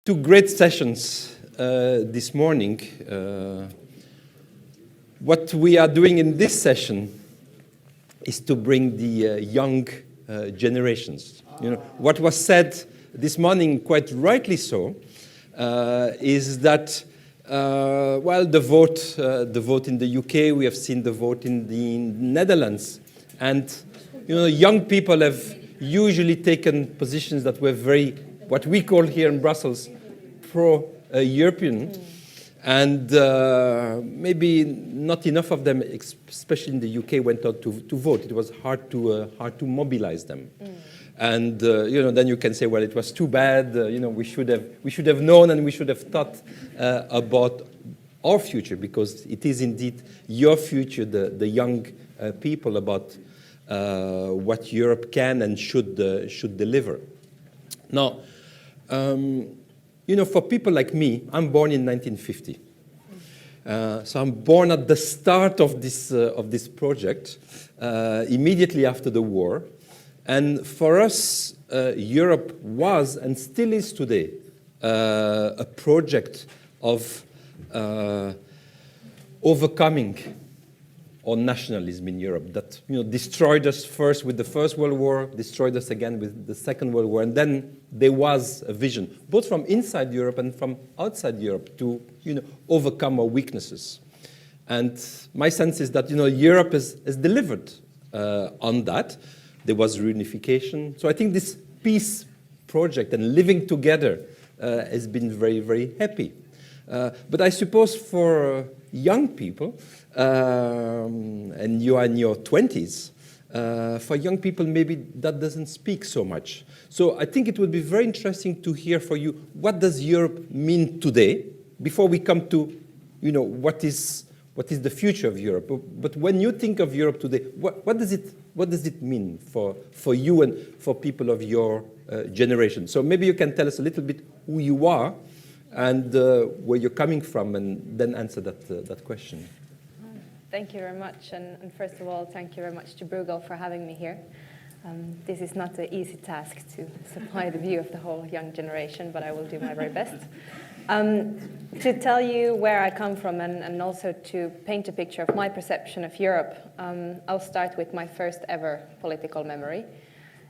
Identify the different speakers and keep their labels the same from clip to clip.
Speaker 1: Two great sessions this morning. What we are doing in this session is to bring the young generations. You know, what was said this morning, quite rightly so, is that well, the vote in the UK, we have seen the vote in the Netherlands, and you know, young people have usually taken positions that were very, what we call here in Brussels, pro-European, and maybe not enough of them, especially in the UK, went out to vote. It was hard to mobilize them. And you know, then you can say, well, it was too bad. You know, we should have known, and we should have thought about our future, because it is indeed your future, the young people, about what Europe can and should deliver. Now, you know, for people like me, I'm born in 1950. So I'm born at the start of this project, immediately after the war. And for us, Europe was and still is today a project of overcoming our nationalism in Europe that, you know, destroyed us first with the First World War, destroyed us again with the Second World War, and then there was a vision, both from inside Europe and from outside Europe, to, you know, overcome our weaknesses. And my sense is that, you know, Europe has delivered on that. There was reunification. So I think this peace project and living together has been very, very happy. But I suppose for young people, and you are in your 20s, for young people, maybe that doesn't speak so much. So I think it would be very interesting to hear for you, what does Europe mean today, before we come to, you know, what is the future of Europe. But when you think of Europe today, what does it mean for you and for people of your generation? So maybe you can tell us a little bit who you are and where you're coming from, and then answer that question.
Speaker 2: Thank you very much, and first of all, thank you very much to Bruegel for having me here. This is not an easy task to supply the view of the whole young generation, but I will do my very best. To tell you where I come from, and also to paint a picture of my perception of Europe, I'll start with my first ever political memory.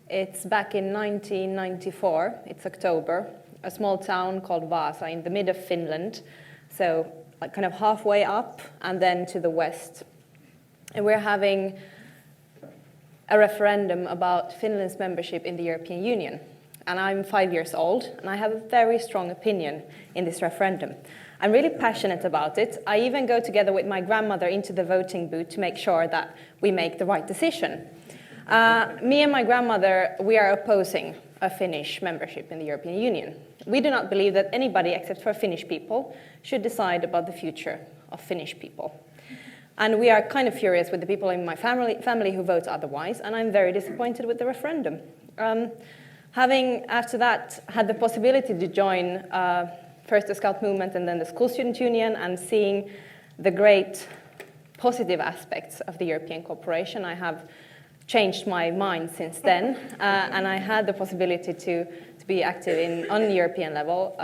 Speaker 2: It's back in 1994, it's October, a small town called Vaasa in the mid of Finland, so like kind of halfway up and then to the west. And we're having a referendum about Finland's membership in the European Union. And I'm 5 years old, and I have a very strong opinion in this referendum. I'm really passionate about it. I even go together with my grandmother into the voting booth to make sure that we make the right decision. Me and my grandmother, we are opposing a Finnish membership in the European Union. We do not believe that anybody except for Finnish people should decide about the future of Finnish people. And we are kind of furious with the people in my family who vote otherwise, and I'm very disappointed with the referendum. Having, after that, had the possibility to join first the Scout movement and then the School Student Union, and seeing the great positive aspects of the European cooperation, I have changed my mind since then, and I had the possibility to be active on the European level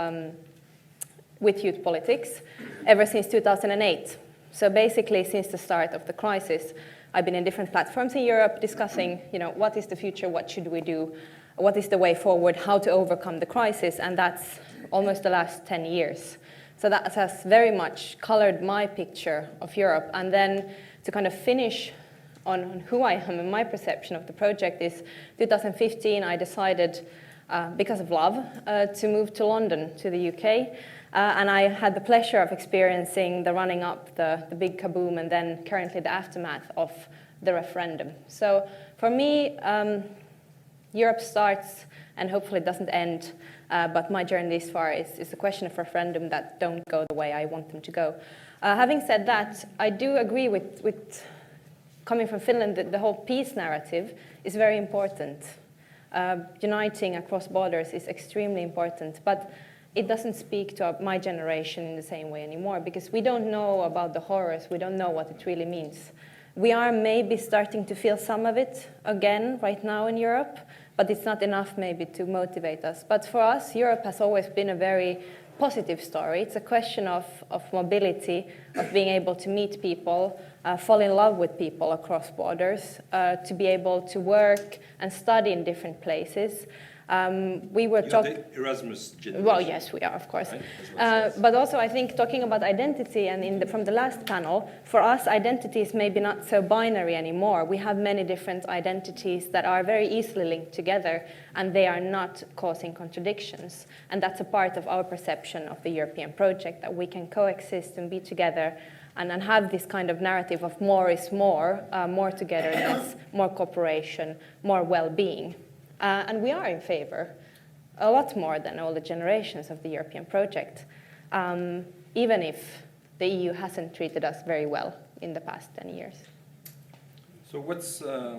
Speaker 2: with youth politics ever since 2008. So basically, since the start of the crisis, I've been in different platforms in Europe discussing, you know, what is the future, what should we do, what is the way forward, how to overcome the crisis, and that's almost the last 10 years. So that has very much colored my picture of Europe. And then to kind of finish on who I am and my perception of the project is 2015, I decided, because of love, to move to London, to the UK. And I had the pleasure of experiencing the running up, the big kaboom, and then currently the aftermath of the referendum. So for me, Europe starts and hopefully doesn't end, but my journey this far is a question of referendum that don't go the way I want them to go. Having said that, I do agree with coming from Finland, the whole peace narrative is very important. Uniting across borders is extremely important, but it doesn't speak to my generation in the same way anymore, because we don't know about the horrors, we don't know what it really means. We are maybe starting to feel some of it again right now in Europe, but it's not enough maybe to motivate us. But for us, Europe has always been a very positive story. It's a question of mobility, of being able to meet people, fall in love with people across borders, to be able to work and study in different places. We were talking.
Speaker 1: The Erasmus generation.
Speaker 2: Well, yes, we are, of course.
Speaker 1: Right?
Speaker 2: But also, I think talking about identity, and from the last panel, for us, identity is maybe not so binary anymore. We have many different identities that are very easily linked together, and they are not causing contradictions. And that's a part of our perception of the European project, that we can coexist and be together and have this kind of narrative of more is more togetherness, more cooperation, more well-being. And we are in favor, a lot more than all the generations of the European project, even if the EU hasn't treated us very well in the past 10 years.
Speaker 1: So what's, I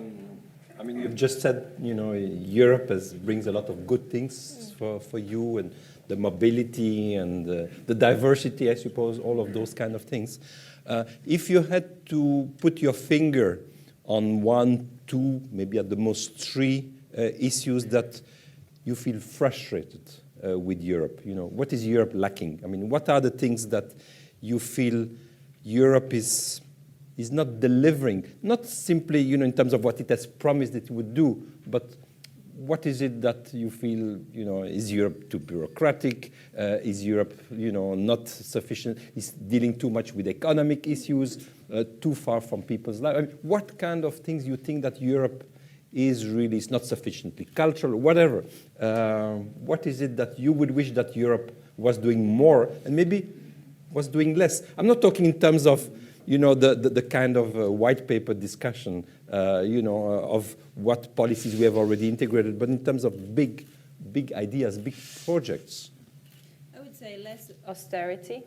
Speaker 1: mean, you've just said, Europe brings a lot of good things for you, and the mobility and the diversity, I suppose, all of those kind of things. If you had to put your finger on 1, 2, maybe at the most 3 issues that you feel frustrated with Europe, what is Europe lacking? I mean, what are the things that you feel Europe is not delivering? Not simply, in terms of what it has promised it would do, but what is it that you feel, is Europe too bureaucratic? Is Europe, not sufficient? Is dealing too much with economic issues, too far from people's lives? I mean, what kind of things you think that Europe is not sufficiently cultural, whatever? What is it that you would wish that Europe was doing more and maybe was doing less? I'm not talking in terms of, the kind of white paper discussion, of what policies we have already integrated, but in terms of big ideas, big projects.
Speaker 2: I would say less austerity.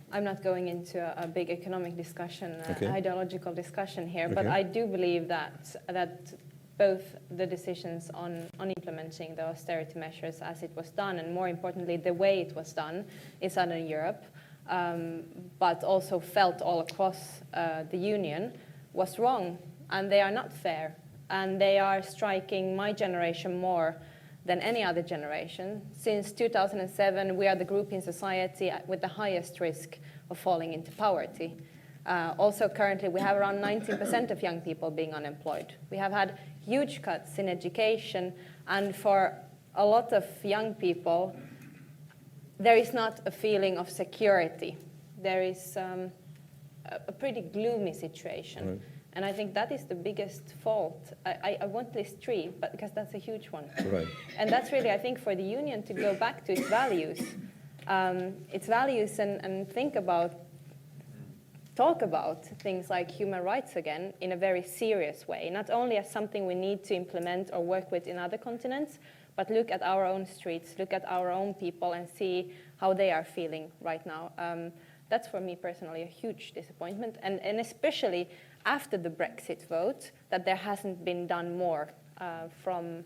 Speaker 2: I'm not going into a big economic discussion, ideological discussion here, but I do believe that both the decisions on implementing the austerity measures as it was done, and more importantly, the way it was done in Southern Europe, but also felt all across the Union, was wrong, and they are not fair, and they are striking my generation more than any other generation. Since 2007, we are the group in society with the highest risk of falling into poverty. Also, currently, we have around 19% of young people being unemployed. We have had huge cuts in education, and for a lot of young people, there is not a feeling of security. There is a pretty gloomy situation. Right. And I think that is the biggest fault. I won't list 3, but because that's a huge one.
Speaker 1: Right.
Speaker 2: And that's really, I think, for the Union to go back to its values and talk about things like human rights again in a very serious way, not only as something we need to implement or work with in other continents, but look at our own streets, look at our own people and see how they are feeling right now. That's for me personally a huge disappointment, and especially after the Brexit vote, that there hasn't been done more from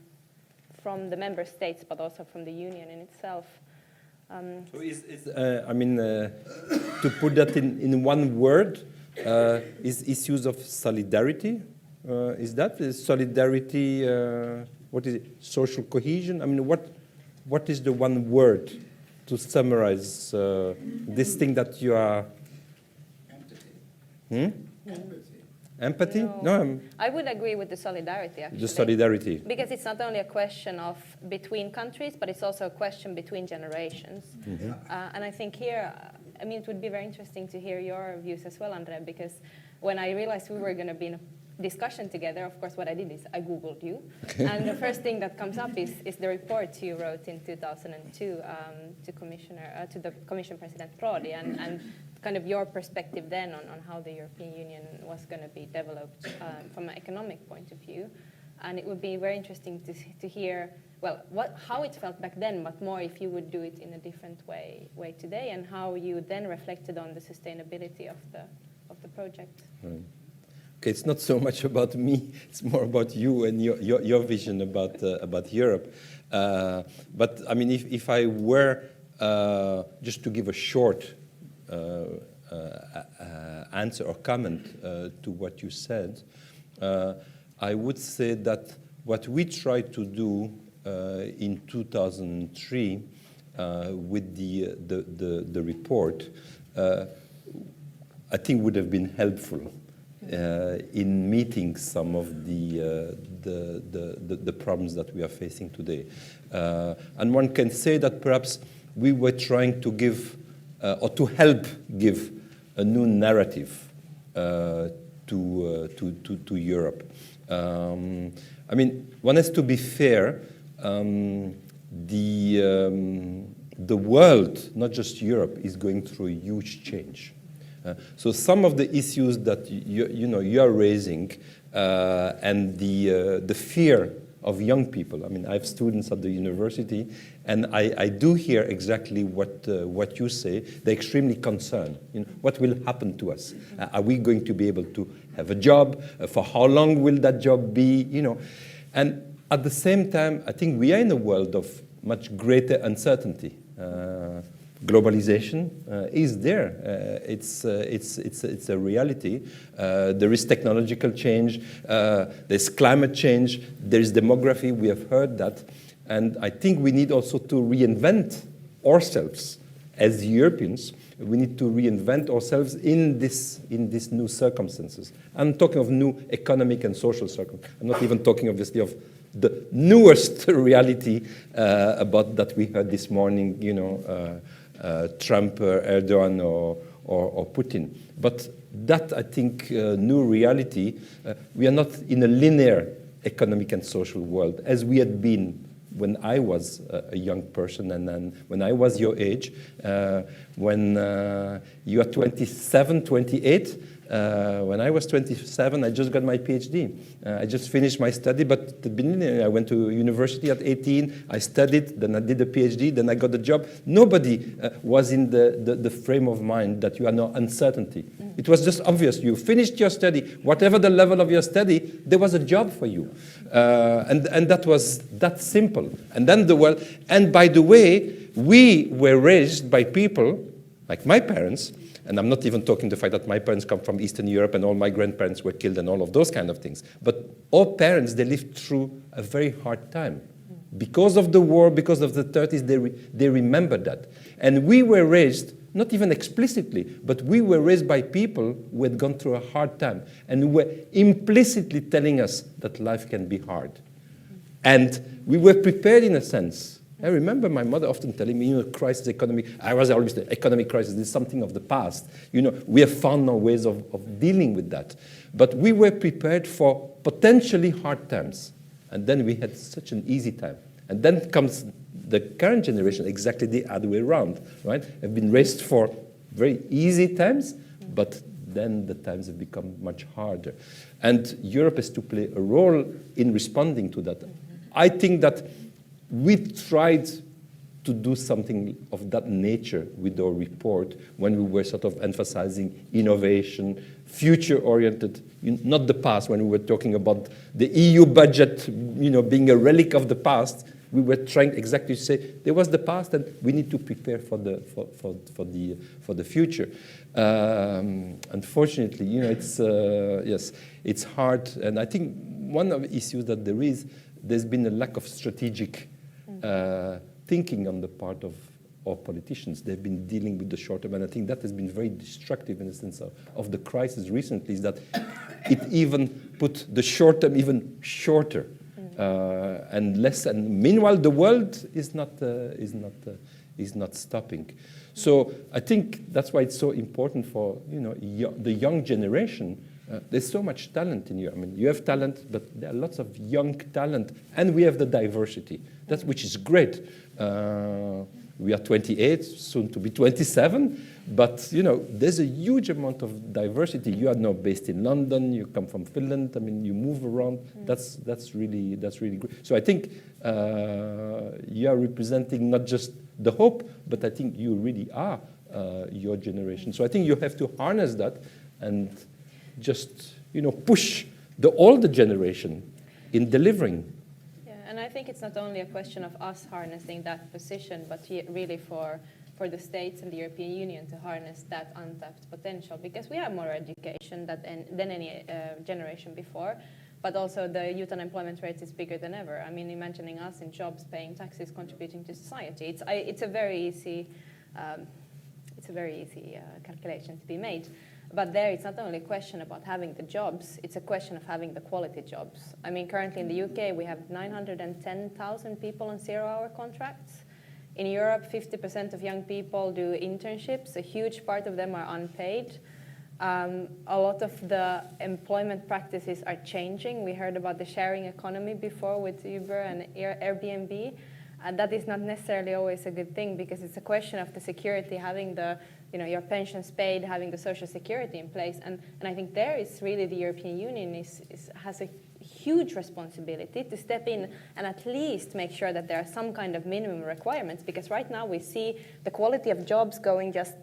Speaker 2: the member states, but also from the Union in itself.
Speaker 1: So to put that in one word, is issues of solidarity? Is solidarity? What is it? Social cohesion? I mean, what is the one word to summarize this thing that you are?
Speaker 3: Empathy.
Speaker 1: Empathy?
Speaker 2: No, I would agree with the solidarity, actually.
Speaker 1: The solidarity.
Speaker 2: Because it's not only a question of between countries, but it's also a question between generations. Mm-hmm. And I think here, it would be very interesting to hear your views as well, Andre, because when I realized we were going to be in a discussion together, of course, what I did is I Googled you. Okay. And the first thing that comes up is the report you wrote in 2002 to the Commission President Prodi, and kind of your perspective then on how the European Union was going to be developed from an economic point of view. And it would be very interesting to hear, well, how it felt back then, but more if you would do it in a different way today, and how you then reflected on the sustainability of the project.
Speaker 1: Right. Okay, it's not so much about me; it's more about you and your vision about Europe. But I mean, if I were just to give a short answer or comment to what you said, I would say that what we tried to do in 2003 with the report, I think would have been helpful in meeting some of the problems that we are facing today. And one can say that perhaps we were trying to give, or to help give, a new narrative to Europe. I mean, one has to be fair. The world, not just Europe, is going through a huge change. So some of the issues that you are raising and the fear of young people. I mean, I have students at the university, and I do hear exactly what you say. They're extremely concerned. What will happen to us? Are we going to be able to have a job? For how long will that job be? And at the same time, I think we are in a world of much greater uncertainty. Globalization is there. It's a reality. There is technological change. There's climate change. There's demography. We have heard that. And I think we need also to reinvent ourselves as Europeans. We need to reinvent ourselves in these new circumstances. I'm talking of new economic and social circumstances. I'm not even talking, obviously, of the newest reality about that we heard this morning, Trump, Erdogan, or Putin. But that, I think, new reality, we are not in a linear economic and social world as we had been when I was a young person, and then when I was your age, when you are 27, 28, when I was 27, I just got my PhD. I just finished my study, but at the beginning, I went to university at 18. I studied, then I did a PhD, then I got a job. Nobody was in the frame of mind that you are now uncertainty. It was just obvious. You finished your study. Whatever the level of your study, there was a job for you. And that was that simple. And then the world, and by the way, we were raised by people, like my parents, and I'm not even talking the fact that my parents come from Eastern Europe and all my grandparents were killed and all of those kind of things. But our parents, they lived through a very hard time. Because of the war, because of the 30s, they remember that. And we were raised, not even explicitly, but we were raised by people who had gone through a hard time and who were implicitly telling us that life can be hard. And we were prepared in a sense. I remember my mother often telling me, crisis, economic. I was always the economic crisis is something of the past. We have found no ways of dealing with that. But we were prepared for potentially hard times. And then we had such an easy time. And then comes the current generation, exactly the other way around, right? Have been raised for very easy times, but then the times have become much harder. And Europe has to play a role in responding to that. I think that we tried to do something of that nature with our report when we were sort of emphasizing innovation, future-oriented, not the past, when we were talking about the EU budget, being a relic of the past. We were trying exactly to say there was the past, and we need to prepare for the future. Unfortunately, it's hard, and I think one of the issues that there's been a lack of strategic thinking on the part of politicians. They've been dealing with the short term, and I think that has been very destructive in the sense of the crisis recently, is that it even put the short term even shorter and less. And meanwhile, the world is not stopping. So I think that's why it's so important for the young generation. There's so much talent in you. I mean, you have talent, but there are lots of young talent, and we have the diversity, which is great. We are 28, soon to be 27, but there's a huge amount of diversity. You are now based in London. You come from Finland. I mean, you move around. That's really great. So I think you are representing not just the hope, but I think you really are your generation. So I think you have to harness that and just push the older generation in delivering.
Speaker 2: Yeah, and I think it's not only a question of us harnessing that position, but really for the states and the European Union to harness that untapped potential, because we have more education than any generation before. but also the youth unemployment rate is bigger than ever. I mean, imagining us in jobs, paying taxes, contributing to society. It's a very easy calculation to be made. But there, it's not only a question about having the jobs, it's a question of having the quality jobs. I mean, currently in the UK, we have 910,000 people on zero-hour contracts. In Europe, 50% of young people do internships. A huge part of them are unpaid. A lot of the employment practices are changing. We heard about the sharing economy before with Uber and Airbnb. And that is not necessarily always a good thing, because it's a question of the security, having the, your pensions paid, having the social security in place. And I think there is really the European Union has a huge responsibility to step in and at least make sure that there are some kind of minimum requirements, because right now we see the quality of jobs going just,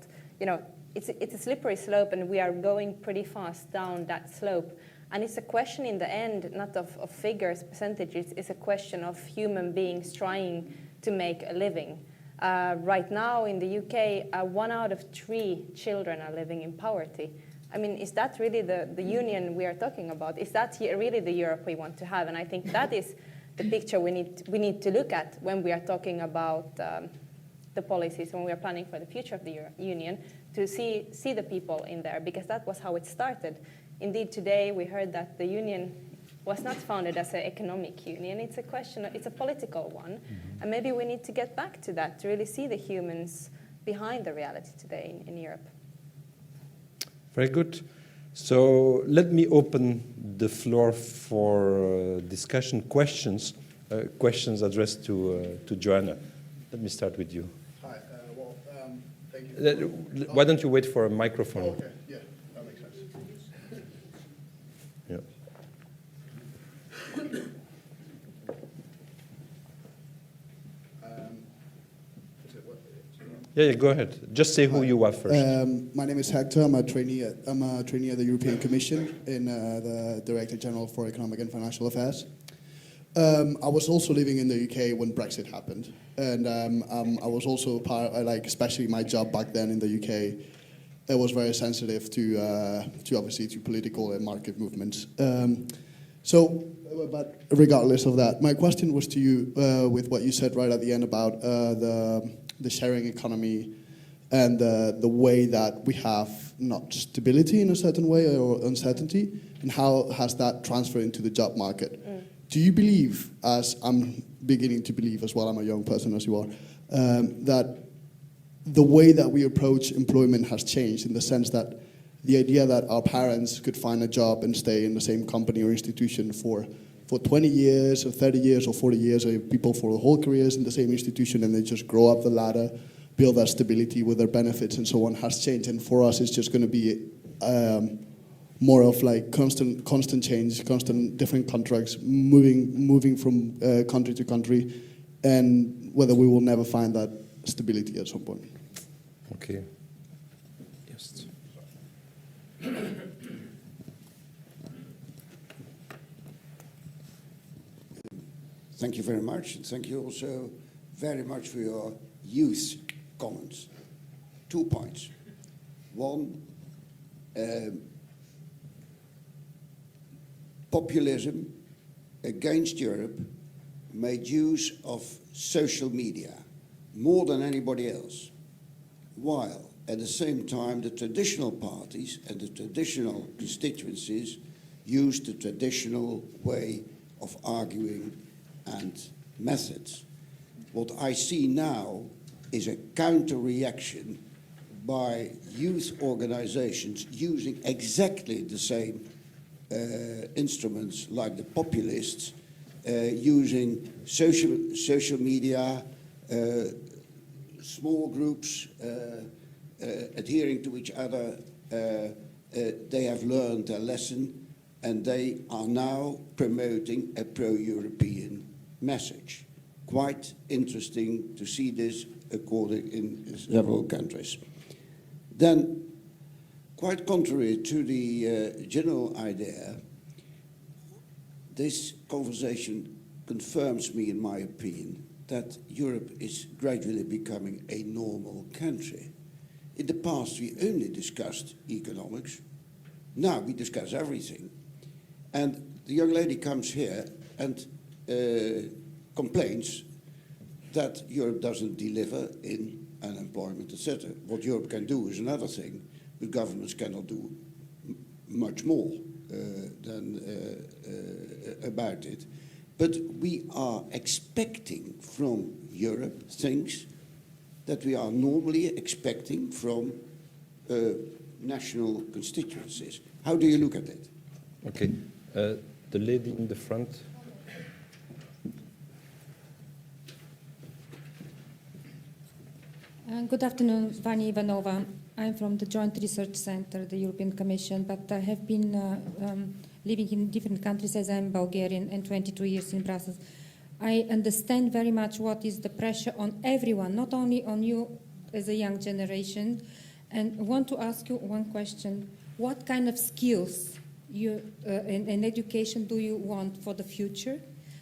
Speaker 2: it's a slippery slope, and we are going pretty fast down that slope. And it's a question in the end, not of figures, percentages, it's a question of human beings trying to make a living. Right now in the UK, 1 out of 3 children are living in poverty. I mean, is that really the union we are talking about? Is that really the Europe we want to have? And I think that is the picture we need to look at when we are talking about the policies, when we are planning for the future of the Union, to see the people in there, because that was how it started. Indeed, today we heard that the union was not founded as an economic union. It's a political one. And maybe we need to get back to that, to really see the humans behind the reality today in Europe.
Speaker 1: Very good. So let me open the floor for discussion, questions addressed to Joanna. Let me start with you.
Speaker 3: Hi. Thank you.
Speaker 1: Why don't you wait for a microphone?
Speaker 3: Oh, okay. Yeah, that makes sense.
Speaker 1: Yeah. Yeah, go ahead. Just say who you are first.
Speaker 3: My name is Hector. I'm a trainee at the European Commission in the Director General for Economic and Financial Affairs. I was also living in the UK when Brexit happened, and I was also especially my job back then in the UK, it was very sensitive to obviously to political and market movements. But regardless of that, my question was to you with what you said right at the end about the sharing economy and the way that we have not stability in a certain way or uncertainty, and how has that transferred into the job market? Do you believe, as I'm beginning to believe as well, I'm a young person as you are, that the way that we approach employment has changed, in the sense that the idea that our parents could find a job and stay in the same company or institution for 20 years or 30 years or 40 years, or people for their whole careers in the same institution, and they just grow up the ladder, build that stability with their benefits and so on, has changed. And for us, it's just going to be more of like constant change, constant different contracts, moving from country to country, and whether we will never find that stability at some point.
Speaker 1: Okay. Yes.
Speaker 4: Thank you very much, and thank you also very much for your youth comments. 2 points. One, populism against Europe made use of social media more than anybody else, while at the same time the traditional parties and the traditional constituencies used the traditional way of arguing and methods. What I see now is a counter-reaction by youth organizations using exactly the same instruments like the populists, using social media, small groups adhering to each other. They have learned their lesson, and they are now promoting a pro-European message. Quite interesting to see this according in several countries. Then, quite contrary to the general idea, this conversation confirms me, in my opinion, that Europe is gradually becoming a normal country. In the past, we only discussed economics. Now we discuss everything. And the young lady comes here and complains that Europe doesn't deliver in unemployment, etc. What Europe can do is another thing, but governments cannot do much more about it. But we are expecting from Europe things that we are normally expecting from national constituencies. How do you look at it?
Speaker 1: Okay, the lady in the front.
Speaker 5: Good afternoon, Vani Ivanova. I'm from the Joint Research Center, the European Commission, but I have been living in different countries as I'm Bulgarian and 22 years in Brussels. I understand very much what is the pressure on everyone, not only on you as a young generation, and I want to ask you one question. What kind of skills in education do you want for the future?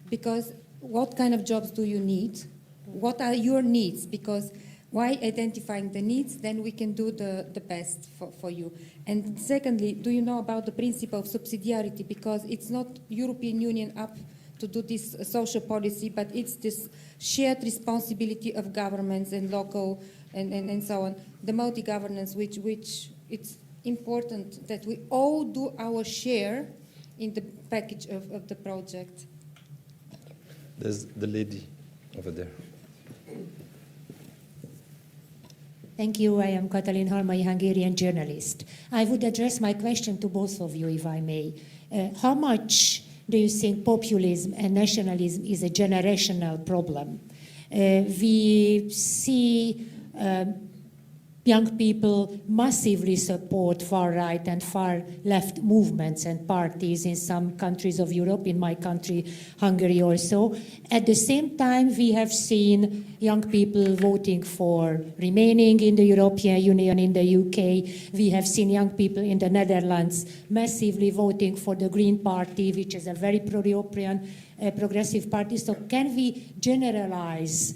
Speaker 5: Because what kind of jobs do you need? What are your needs? Because by identifying the needs, then we can do the best for you. And secondly, do you know about the principle of subsidiarity? Because it's not European Union up to do this social policy, but it's this shared responsibility of governments and local and so on, the multi-governance, which it's important that we all do our share in the package of the project.
Speaker 1: There's the lady over there.
Speaker 6: Thank you. I am Katalin Halmai, Hungarian journalist. I would address my question to both of you, if I may. How much do you think populism and nationalism is a generational problem? We see young people massively support far-right and far-left movements and parties in some countries of Europe, in my country, Hungary also. At the same time, we have seen young people voting for remaining in the European Union, in the UK. We have seen young people in the Netherlands massively voting for the Green Party, which is a very pro-European progressive party. So can we generalize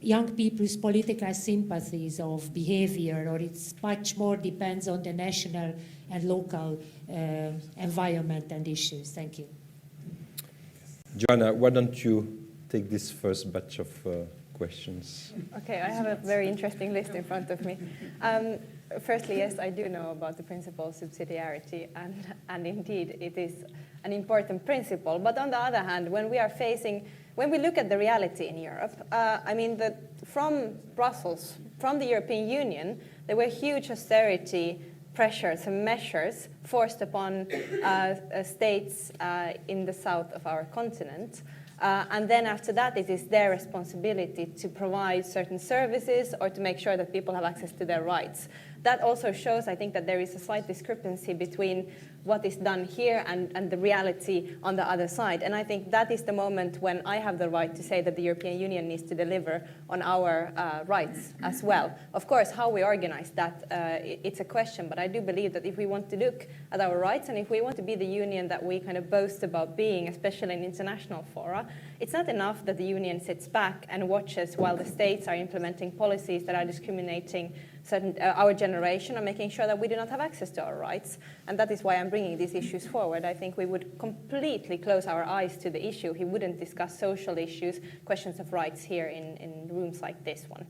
Speaker 6: young people's political sympathies of behavior, or it's much more depends on the national and local environment and issues? Thank you.
Speaker 1: Joanna, why don't you take this first batch of questions?
Speaker 2: Okay, I have a very interesting list in front of me. Firstly, yes, I do know about the principle of subsidiarity, and indeed it is an important principle. But on the other hand, when we look at the reality in Europe, I mean that from Brussels, from the European Union, there were huge austerity pressures and measures forced upon states in the south of our continent. And then after that, it is their responsibility to provide certain services or to make sure that people have access to their rights. That also shows, I think, that there is a slight discrepancy between what is done here and the reality on the other side. And I think that is the moment when I have the right to say that the European Union needs to deliver on our rights as well. Of course, how we organize that, it's a question, but I do believe that if we want to look at our rights and if we want to be the union that we kind of boast about being, especially in international fora, it's not enough that the union sits back and watches while the states are implementing policies that are discriminating our generation and making sure that we do not have access to our rights. And that is why I'm bringing these issues forward. I think we would completely close our eyes to the issue. We wouldn't discuss social issues, questions of rights here in rooms like this one.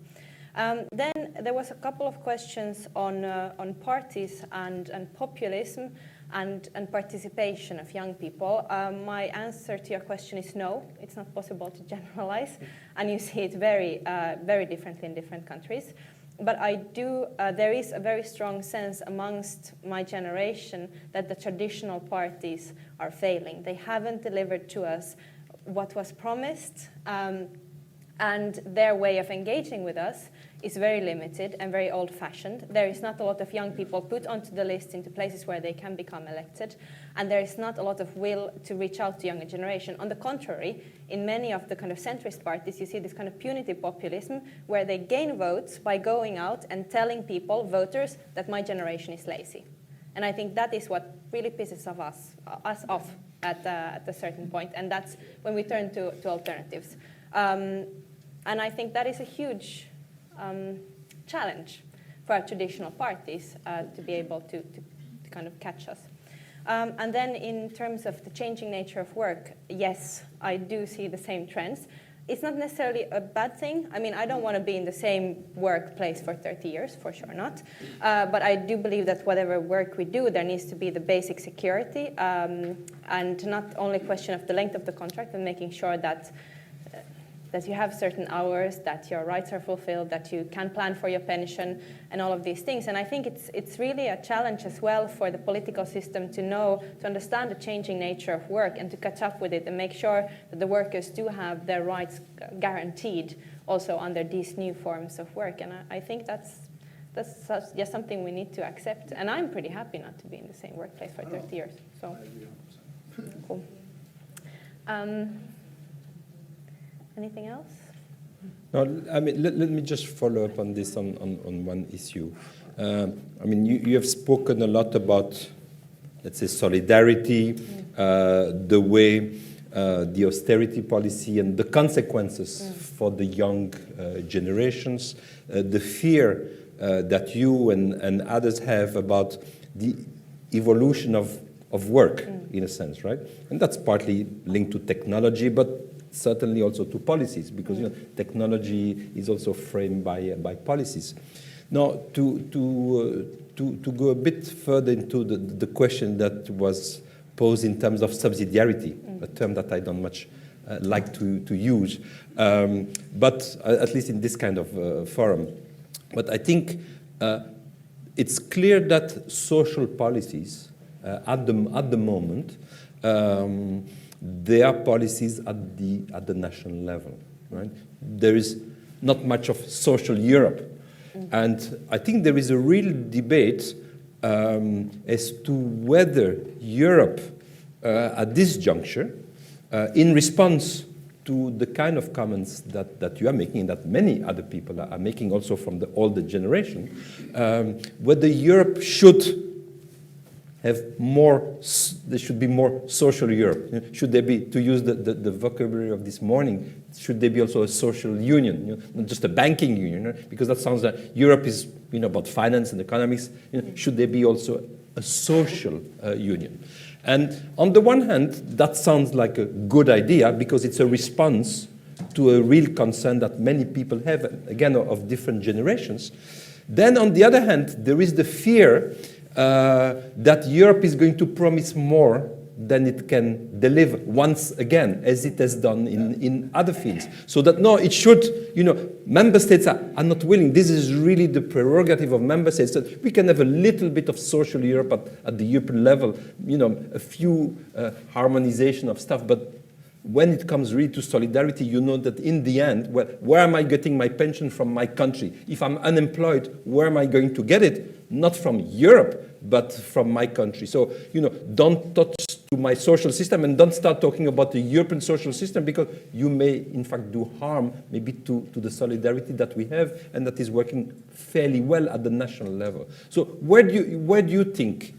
Speaker 2: Then there was a couple of questions on parties and populism and participation of young people. My answer to your question is no, it's not possible to generalize, and you see it very, very differently in different countries. But there is a very strong sense amongst my generation that the traditional parties are failing. They haven't delivered to us what was promised, and their way of engaging with us is very limited and very old-fashioned. There is not a lot of young people put onto the list into places where they can become elected, and there is not a lot of will to reach out to younger generation. On the contrary, in many of the kind of centrist parties, you see this kind of punitive populism where they gain votes by going out and telling people, voters, that my generation is lazy. And I think that is what really pisses us off at a certain point, and that's when we turn to alternatives. And I think that is a huge challenge for our traditional parties to be able to kind of catch us. And then in terms of the changing nature of work, yes, I do see the same trends. It's not necessarily a bad thing. I mean, I don't want to be in the same workplace for 30 years, for sure not. But I do believe that whatever work we do, there needs to be the basic security, and not only a question of the length of the contract, but making sure that you have certain hours, that your rights are fulfilled, that you can plan for your pension, and all of these things. And I think it's really a challenge as well for the political system to understand the changing nature of work and to catch up with it and make sure that the workers do have their rights guaranteed also under these new forms of work. And I think that's just something we need to accept. And I'm pretty happy not to be in the same workplace for 30 years. So, cool. Anything else?
Speaker 1: No, I mean, let me just follow up on this on one issue. I mean, you have spoken a lot about, let's say, solidarity, the way the austerity policy and the consequences for the young generations, the fear that you and others have about the evolution of work, in a sense, right? And that's partly linked to technology, but certainly also to policies, because technology is also framed by policies. Now, to go a bit further into the question that was posed in terms of subsidiarity, a term that I don't much like to use, but at least in this kind of forum. But I think it's clear that social policies at the moment, they are policies at the national level, right? There is not much of social Europe. And I think there is a real debate as to whether Europe, at this juncture, in response to the kind of comments that you are making, and that many other people are making also from the older generation, whether Europe should have more, there should be more social Europe. Should there be, to use the vocabulary of this morning, should there be also a social union, not just a banking union, because that sounds like Europe is about finance and economics. Should there be also a social union? And on the one hand, that sounds like a good idea because it's a response to a real concern that many people have, again, of different generations. Then on the other hand, there is the fear that Europe is going to promise more than it can deliver once again, as it has done in other fields. So that, no, it should, member states are not willing. This is really the prerogative of member states, that we can have a little bit of social Europe at the European level, a few harmonization of stuff, but when it comes really to solidarity, you know that in the end, well, where am I getting my pension from my country? If I'm unemployed, where am I going to get it? Not from Europe, but from my country. So, don't touch to my social system and don't start talking about the European social system, because you may, in fact, do harm maybe to the solidarity that we have and that is working fairly well at the national level. So where do you think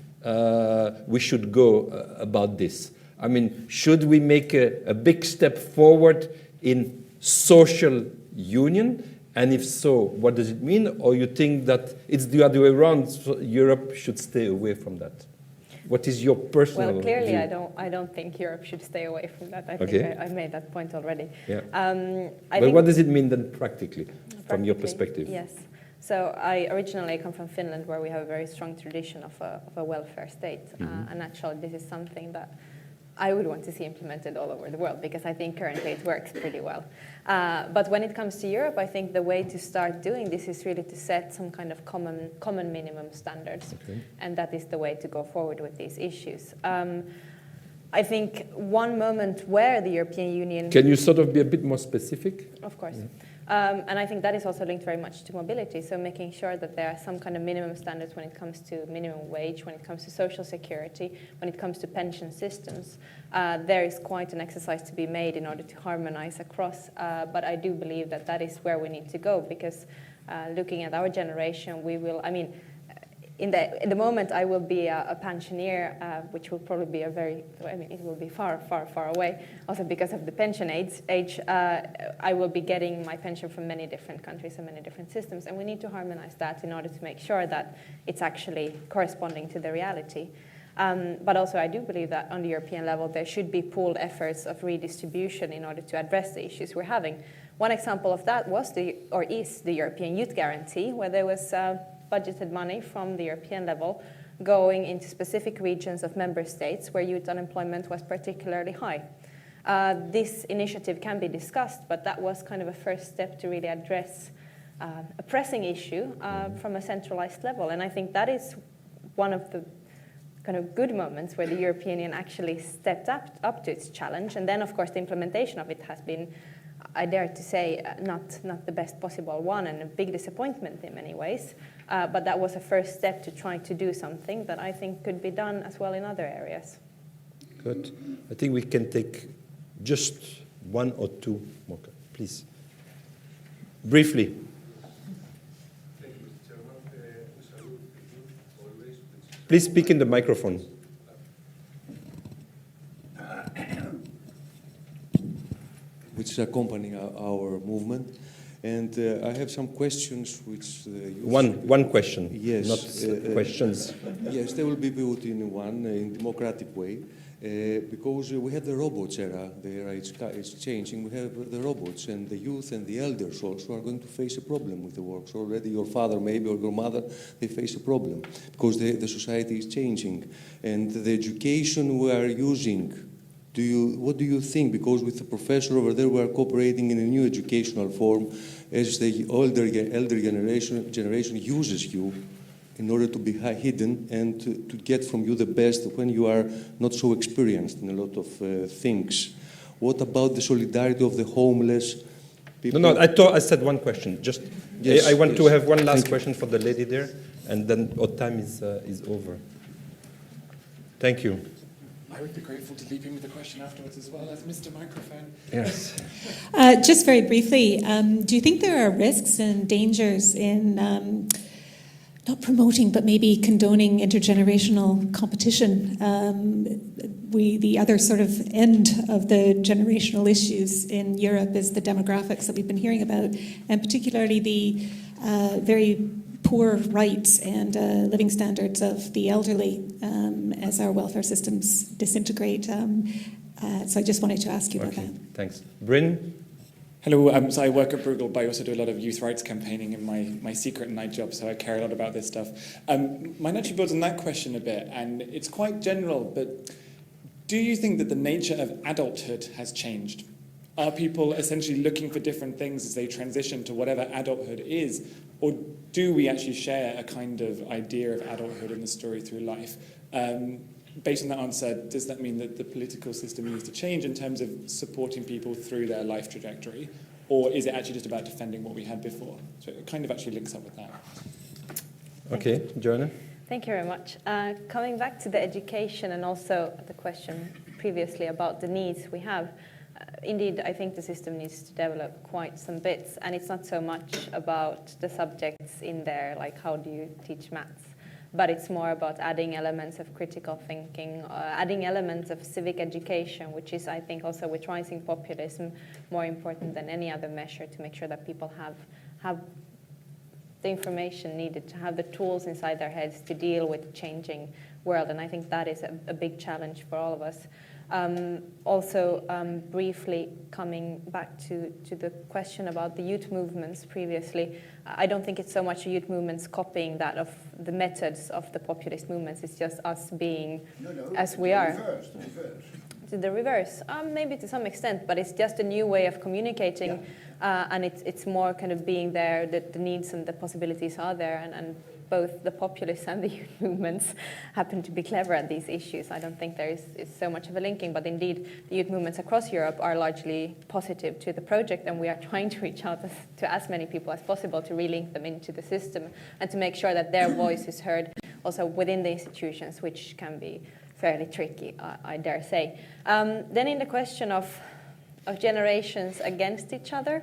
Speaker 1: we should go about this? I mean, should we make a big step forward in social union? And if so, what does it mean? Or you think that it's the other way around, so Europe should stay away from that? What is your personal
Speaker 2: Well, clearly,
Speaker 1: view?
Speaker 2: I don't think Europe should stay away from that. I
Speaker 1: Okay.
Speaker 2: think I made that point already.
Speaker 1: Yeah.
Speaker 2: I
Speaker 1: But
Speaker 2: think
Speaker 1: what does it mean then practically, from your perspective?
Speaker 2: Yes. So I originally come from Finland, where we have a very strong tradition of a welfare state. And actually, this is something that I would want to see implemented all over the world, because I think currently it works pretty well. But when it comes to Europe, I think the way to start doing this is really to set some kind of common minimum standards.
Speaker 1: Okay.
Speaker 2: And that is the way to go forward with these issues. I think one moment where the European Union...
Speaker 1: Can you sort of be a bit more specific?
Speaker 2: Of course. And I think that is also linked very much to mobility. So making sure that there are some kind of minimum standards when it comes to minimum wage, when it comes to social security, when it comes to pension systems. There is quite an exercise to be made in order to harmonize across. But I do believe that that is where we need to go, because looking at our generation, we will, I mean, in the moment, I will be a pensioner, which will probably be it will be far, far, far away. Also because of the pension age, I will be getting my pension from many different countries and many different systems. And we need to harmonize that in order to make sure that it's actually corresponding to the reality. But also I do believe that on the European level there should be pooled efforts of redistribution in order to address the issues we're having. One example of that was is the European Youth Guarantee, where there was budgeted money from the European level going into specific regions of member states where youth unemployment was particularly high. This initiative can be discussed, but that was kind of a first step to really address a pressing issue from a centralized level. And I think that is one of the kind of good moments where the European Union actually stepped up to its challenge. And then, of course, the implementation of it has been, I dare to say, not the best possible one, and a big disappointment in many ways. But that was a first step to try to do something that I think could be done as well in other areas.
Speaker 1: Good. I think we can take just one or two more. Please. Briefly. Please speak in the microphone.
Speaker 7: Which is accompanying our movement. And I have some questions which...
Speaker 1: One question,
Speaker 7: yes,
Speaker 1: not questions.
Speaker 7: Yes, they will be put in one, in democratic way. Because we have the robots era, the era is changing. We have the robots, and the youth and the elders also are going to face a problem with the works. Already your father maybe or your mother, they face a problem because the society is changing. And the education we are using, what do you think? Because with the professor over there, we are cooperating in a new educational form as the older generation uses you in order to be hidden and to get from you the best when you are not so experienced in a lot of things. What about the solidarity of the homeless people?
Speaker 1: No, I said one question. Just,
Speaker 7: yes,
Speaker 1: I want
Speaker 7: yes.
Speaker 1: to have one last question for the lady there, and then our time is over. Thank you.
Speaker 8: I would be grateful to leap in with a question afterwards as well as Mr. Microphone.
Speaker 1: Yes.
Speaker 9: Just very briefly, do you think there are risks and dangers in not promoting, but maybe condoning intergenerational competition? The other sort of end of the generational issues in Europe is the demographics that we've been hearing about, and particularly the very poor rights and living standards of the elderly as our welfare systems disintegrate. So I just wanted to ask you about that.
Speaker 1: Thanks. Bryn?
Speaker 8: Hello, so I work at Bruegel, but I also do a lot of youth rights campaigning in my secret night job, so I care a lot about this stuff. Mine actually builds on that question a bit, and it's quite general, but do you think that the nature of adulthood has changed? Are people essentially looking for different things as they transition to whatever adulthood is? Or do we actually share a kind of idea of adulthood in the story through life? Based on that answer, does that mean that the political system needs to change in terms of supporting people through their life trajectory? Or is it actually just about defending what we had before? So it kind of actually links up with that.
Speaker 1: Okay, Joanna?
Speaker 2: Thank you very much. Coming back to the education and also the question previously about the needs we have, indeed, I think the system needs to develop quite some bits, and it's not so much about the subjects in there, like how do you teach maths, but it's more about adding elements of critical thinking, adding elements of civic education, which is, I think, also with rising populism, more important than any other measure to make sure that people have the information needed, to have the tools inside their heads to deal with the changing world, and I think that is a big challenge for all of us. Also, briefly coming back to the question about the youth movements previously, I don't think it's so much youth movements copying that of the methods of the populist movements. It's just us being as we are. To the reverse, maybe to some extent, but it's just a new way of communicating, and it's more kind of being there, that the needs and the possibilities are there, and both the populists and the youth movements happen to be clever at these issues. I don't think there is so much of a linking, but indeed the youth movements across Europe are largely positive to the project, and we are trying to reach out to as many people as possible to relink them into the system and to make sure that their voice is heard also within the institutions, which can be fairly tricky, I dare say. Then in the question of generations against each other,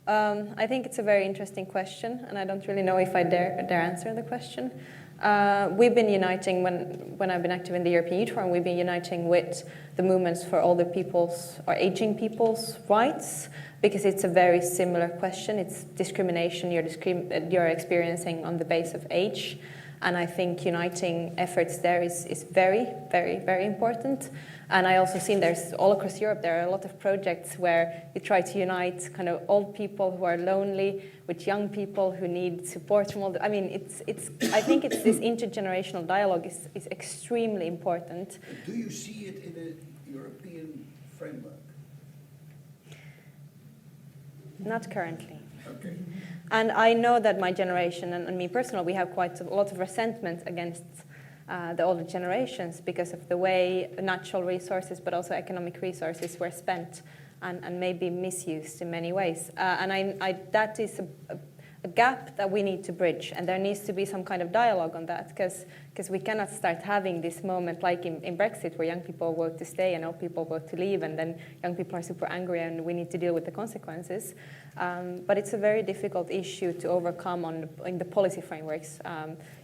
Speaker 2: I think it's a very interesting question, and I don't really know if I dare answer the question. We've been uniting, when I've been active in the European Youth Forum, we've been uniting with the movements for older people's or aging people's rights, because it's a very similar question. It's discrimination you're experiencing on the basis of age. And I think uniting efforts there is very, very, very important. And I also seen there's all across Europe, there are a lot of projects where you try to unite kind of old people who are lonely with young people who need support from all the, I mean, I think it's this intergenerational dialogue is extremely important.
Speaker 4: Do you see it in a European framework?
Speaker 2: Not currently.
Speaker 4: Okay.
Speaker 2: And I know that my generation and me personally, we have quite a lot of resentment against the older generations because of the way natural resources but also economic resources were spent and maybe misused in many ways. And that is a gap that we need to bridge, and there needs to be some kind of dialogue on that, because we cannot start having this moment like in Brexit where young people vote to stay and old people vote to leave, and then young people are super angry and we need to deal with the consequences. But it's a very difficult issue to overcome in the policy frameworks.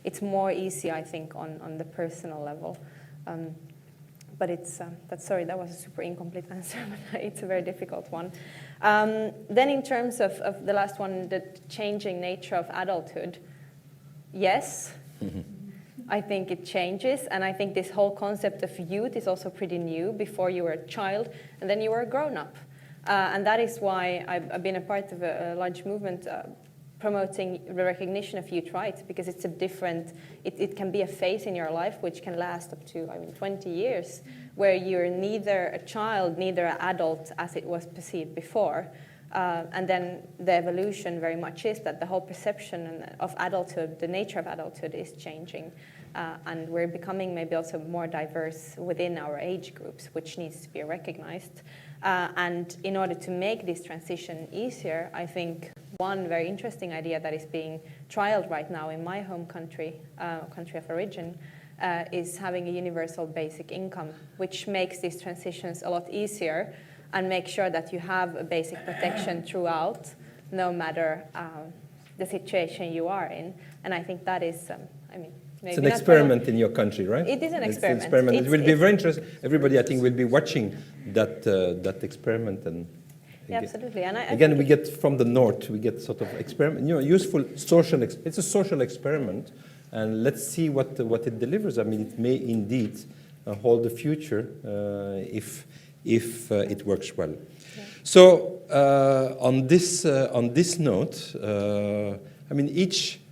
Speaker 2: It's more easy, I think, on the personal level. But sorry, that was a super incomplete answer, but it's a very difficult one. Then in terms of the last one, the changing nature of adulthood, yes, I think it changes, and I think this whole concept of youth is also pretty new. Before you were a child, and then you were a grown-up. And that is why I've been a part of a large movement promoting the recognition of youth rights, because it's a different, it can be a phase in your life which can last up to 20 years, where you're neither a child, neither an adult as it was perceived before. And then the evolution very much is that the whole perception of adulthood, the nature of adulthood is changing. And we're becoming maybe also more diverse within our age groups, which needs to be recognized. And in order to make this transition easier, I think one very interesting idea that is being trialed right now in my home country, country of origin, is having a universal basic income, which makes these transitions a lot easier and make sure that you have a basic protection throughout, no matter the situation you are in. And I think that is,
Speaker 1: it's an experiment in your country, right?
Speaker 2: It is an experiment.
Speaker 1: It will be very interesting. Everybody, I think, will be watching that experiment. And
Speaker 2: yeah, absolutely. And
Speaker 1: again, we get from the north, we get sort of experiment, useful social. It's a social experiment, and let's see what it delivers. I mean, it may indeed hold the future if it works well. Yeah. So on this note, I mean,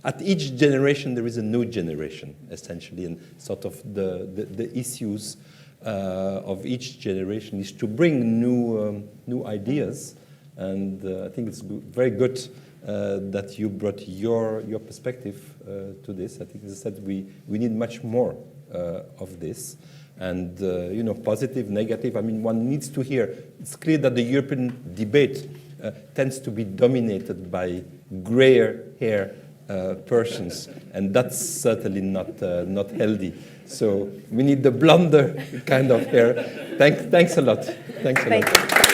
Speaker 1: at each generation there is a new generation, essentially, and sort of the issues of each generation is to bring new ideas, and I think it's very good that you brought your perspective to this. I think, as I said, we need much more of this, and positive, negative. I mean, one needs to hear. It's clear that the European debate tends to be dominated by grayer hair persons, and that's certainly not healthy. So we need the blonder kind of hair. Thanks a lot. Thanks a lot.
Speaker 2: Thank you.